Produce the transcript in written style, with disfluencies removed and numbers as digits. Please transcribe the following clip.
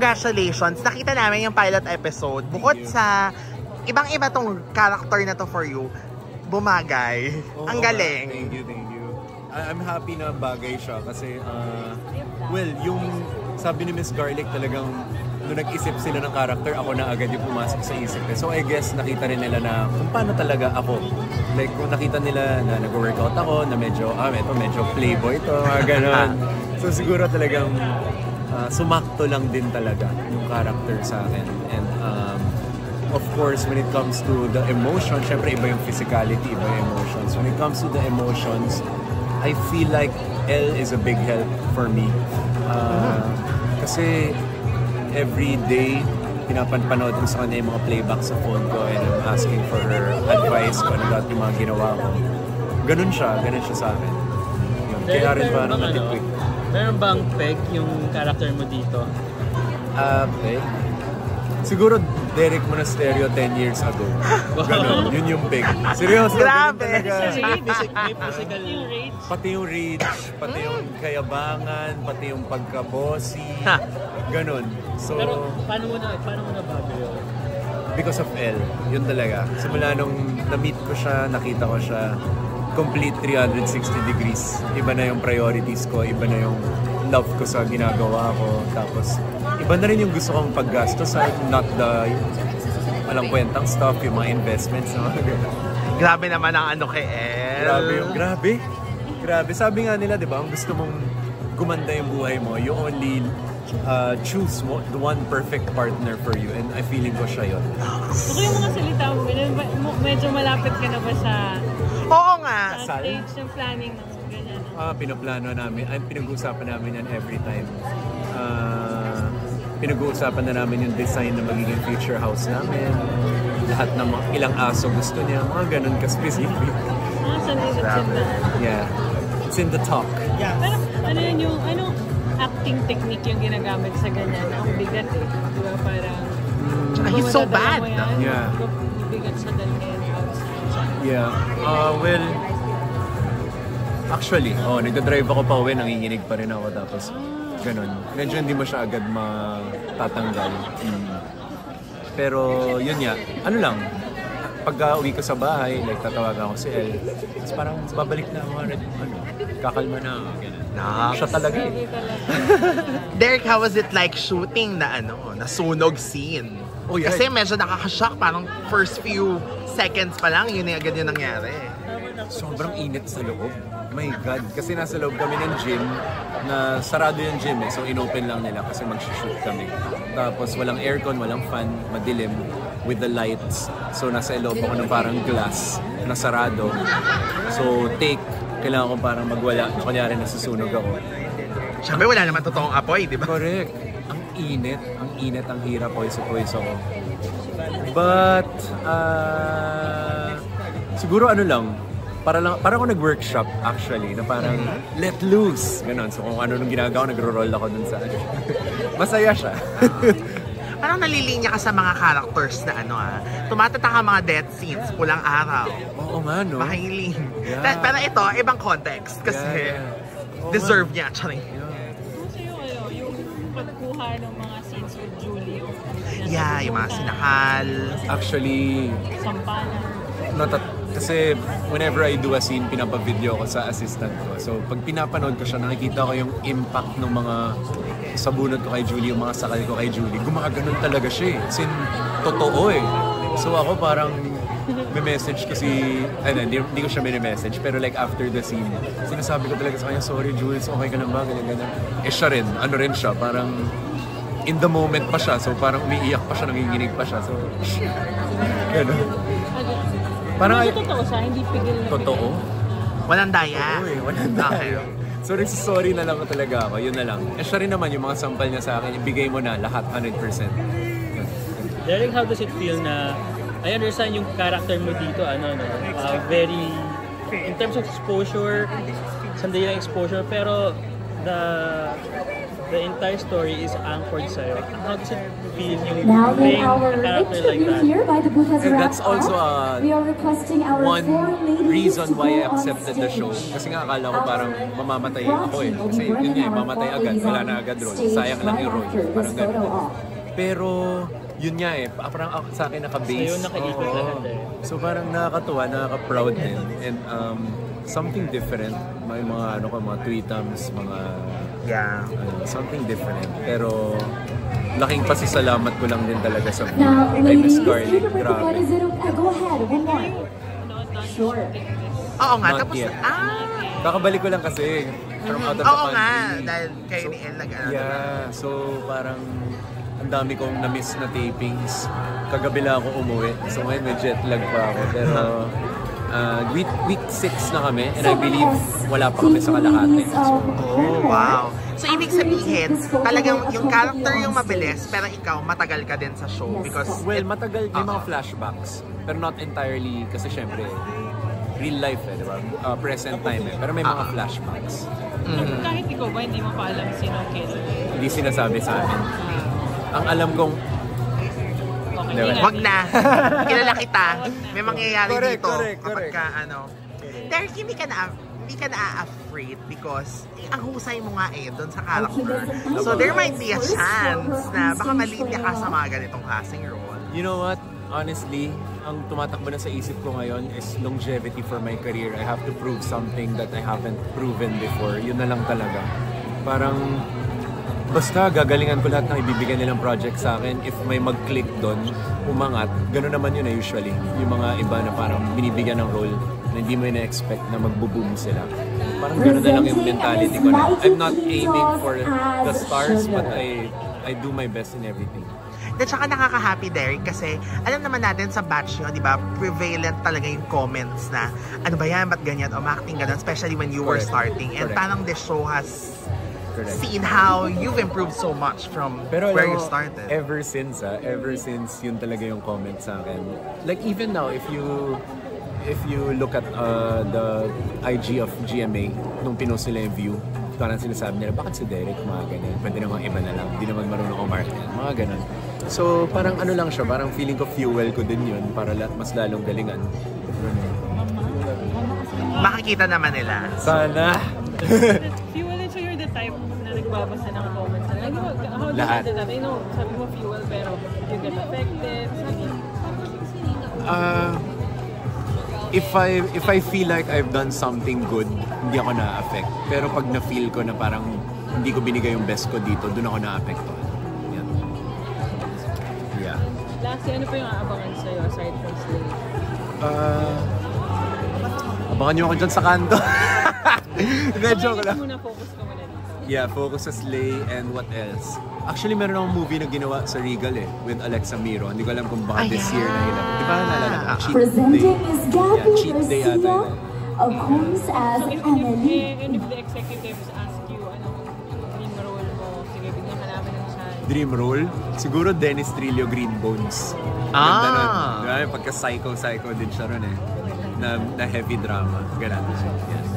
congratulations. Nakita namin yung pilot episode. Bukod sa ibang-iba tong character na to for you, bumagay. Ang galing. Thank you. I'm happy na bagay siya kasi, well, yung sabi ni Miss Garlic talagang nung nag-isip sila ng character, ako na agad yung pumasok sa isip. So I guess nakita rin nila na kung paano talaga ako. Like kung nakita nila na nag-workout ako, na medyo playboy to, mga ganon. So siguro talagang sumakto lang din talaga yung character sa akin. And of course, when it comes to the emotion, syempre iba yung physicality, iba yung emotions. When it comes to the emotions, I feel like Elle is a big help for me. Kasi every day, pinapanpanood ko sa kanya yung mga playback sa phone ko and I'm asking for her advice kung ano lahat yung mga ginawa ko. Ganun siya sa akin. Yun. Kaya rin parang natitwik. Meron bang peg yung character mo dito? Peg? Siguro Derek Monasterio 10 years ago. Ganun, yun yung peg. Seryoso, grabe! May physical rage? Pati yung rage, pati yung kayabangan, pati yung pagka-bossy. Ganun. So, pero paano mo nabago yun? Because of Elle, yun talaga. Simula nung na-meet ko siya, nakita ko siya, complete 360 degrees. Iba na yung priorities ko, iba na yung love ko sa ginagawa ko. Tapos, iba na rin yung gusto kong paggastos, not the walang kwentang stuff, yung mga investments. Grabe naman ang ano kay Elle. Grabe. Sabi nga nila, di ba, ang gusto mong gumanda yung buhay mo, you only choose the one perfect partner for you. And I feeling ko siya yun. So yung mga salita mo, medyo malapit ka na ba sa... Oo nga. Sa stage ng planning ng ganyan? Pinaplano namin. Pinag-uusapan namin yan every time. Pinag-uusapan na namin yung design na magiging future house namin. Lahat ng ilang aso gusto niya. Mga ganun ka-specific. Yeah. It's in the talk. Yeah. Pero ano yun yung... acting technique yung ginagamit sa ganyan. Ang bigat eh. Di ba parang... he's so bad. Yeah. Bigat sa dalhin. Yeah. Well... Actually, nagdadrive ako pa uwi, nanginginig pa rin ako. Tapos, ganun. Medyo hindi mo siya agad matatanggal. Pero, yun nga. Ano lang, pagka uwi ko sa bahay, like tatawagan ako si Elle. Tapos parang babalik na ako. Kakalma na ako. Siya talaga eh. Derek, how was it like shooting na nasunog scene? Oh, yeah. Kasi medyo nakakashock, parang first few seconds pa lang, yun agad yung nangyari. Sobrang init sa loob. My God, kasi nasa loob kami ng gym, na sarado yung gym eh, so inopen lang nila kasi mag-shoot kami. Tapos walang aircon, walang fan, madilim, with the lights. So nasa loob ako ng parang glass na sarado. So kailangan ko parang magwala, kunyari nasusunog ako. Siyempre wala naman totoong apoy, di ba? Correct. Ang init, ang hirap, poiso ko. But, siguro ano lang, para ako nag-workshop actually, na parang let loose, ganon. So kung ano nung ginagawa, nagro-roll ako dun sa masaya siya. Parang nalilinya ka sa mga characters na tumatata ka mga death scenes, pulang araw. Oo nga, no? Mahiling. Yeah. Pero ito, ibang context kasi deserve niya. Kasi yung pagkuha ng mga scenes with Julie. Yeah, yung mga sinakal. Actually, sampalan. Kasi whenever I do a scene, pinapa-video ko sa assistant ko. So pag pinapanood ko siya, nakikita ko yung impact ng mga sabunod ko kay Julie, yung mga sakal ko kay Julie. Gumaganon talaga siya eh. Sin totoo eh. So ako parang may message ko hindi ko siya may message, pero like after the scene, sinasabi ko talaga sa kanya, sorry Jules, okay ka lang ba? Ganyan. Eh siya rin, siya, parang in the moment pa siya. So parang umiiyak pa siya, nanginginig pa siya. So, gano'n. Parang totoo siya, hindi pigil na totoo? Walang daya. Oo eh, walang daya. So sorry na lang talaga ako, yun na lang. Eh siya rin naman, yung mga sampal niya sa akin, ibigay mo na lahat 100%. Derek, how does it feel na, I understand yung character mo dito, very, in terms of exposure, sandali lang exposure, pero the entire story is anchored sa'yo. How does it feel yung Now in playing our a character like interview that? here by the booth has And wrapped that's also up. We are requesting our one four ladies reason to why I go on accepted the show. stage. Kasi nga akala ko parang mamamatay ako eh. Kasi yun nga, mamatay agad. Wala na agad role. Sayang lang yung role. Parang gano'n. Pero yun nga eh, parang sa akin naka-base. Sa'yo nakaikot Oo. lahat eh. So parang nakakatuwa, nakaka-proud din. And something different. May mga mga tweetums, mga Yeah. something different. Pero laking pasasalamat ko lang din talaga sa Now, kay Miss ladies, Garlic. keep it Grabe. what is it? Go ahead, one more. Sure. Oo nga, Not tapos, yet. Kakabalik ko lang kasi from out of the oo country. nga, dahil kayo ni El nag-ano. Yeah, so parang ang dami kong na-miss na tapings. Kagabi lang ako umuwi. So ngayon may jet lag pa ako. Pero week 6 na kami and I believe wala pa kami sa kalahati. Oh, wow. So, ibig sabihin, talagang yung character yung mabilis, pero ikaw, matagal ka din sa show because... Well, matagal may mga flashbacks. Pero not entirely kasi syempre real life eh, di ba? Present time eh. Pero may mga flashbacks. Kahit ikaw ba, hindi mo pa alam sino ang killer. Hindi sinasabi sa akin. Ang alam kong Okay, Diba? Wag na. Kilala kita. May mangyayari Correct, dito. correct, Kapag correct. ka, ano. Derek, hindi ka na-afraid because ang husay mo nga eh doon sa character. So there might be a chance na baka malinya ka sa mga ganitong klaseng role. You know what? Honestly, ang tumatakbo na sa isip ko ngayon is longevity for my career. I have to prove something that I haven't proven before. Yun na lang talaga. Parang basta gagalingan ko lahat ng ibibigay nilang project sa akin. If may mag-click doon, umangat. Gano'n naman yun usually. Yung mga iba na parang binibigyan ng role na hindi mo na-expect na magbo-boom sila. Parang gano'n na lang yung mentality ko na. I'm not aiming for the stars, but I do my best in everything. At saka nakaka-happy, Derek, kasi alam naman natin sa batch nyo, di ba, prevalent talaga yung comments na ano ba yan, ba't ganyan, o acting ganun, especially when you were Correct. starting. And Correct. parang the show has Correct. seen how you've improved so much from Pero where alam you mo, started. ever since yun talaga yung comment sa akin. Like even now, if you look at the IG of GMA, nung pinost nila yung view, parang sinasabi nila, bakit si Derek mga ganyan? Pwede naman iba na lang, di naman marunong umarte, mga ganun. So parang ano lang siya, parang feeling ko fuel ko din yun para mas lalong galingan. Makikita naman nila. Sana! Fuel, so you're the type na nagbabasa ng comments. How do you Lahat. handle that? I know, sabi mo fuel, pero you get affected. If I feel like I've done something good, hindi ako na-affect. Pero pag na-feel ko na parang hindi ko binigay yung best ko dito, doon ako na-affectuhan. Yan. Yeah. Lastly, ano pa yung aabangan sa'yo aside from Slay? Abangan nyo ako dyan sa kanto. Hindi, joke lang. Muna focus ka muna dito. Yeah, focus sa Slay and what else? Actually, meron akong movie na ginawa sa Regal with Alexa Miro. Hindi ko alam kung baka this year na ilan. Di ba naalala ko? Cheat Presenting is Gabby Yeah, cheat day ata Garcia, yun. of course, as Emily. And if the executives ask you, anong dream role mo, sige, bigyan ka namin ng chance. Dream role? Siguro Dennis Trillo, Green Bones. Ganda nun. Diba? Pagka-psycho din siya ron eh. Na heavy drama. Ganun siya. Yes.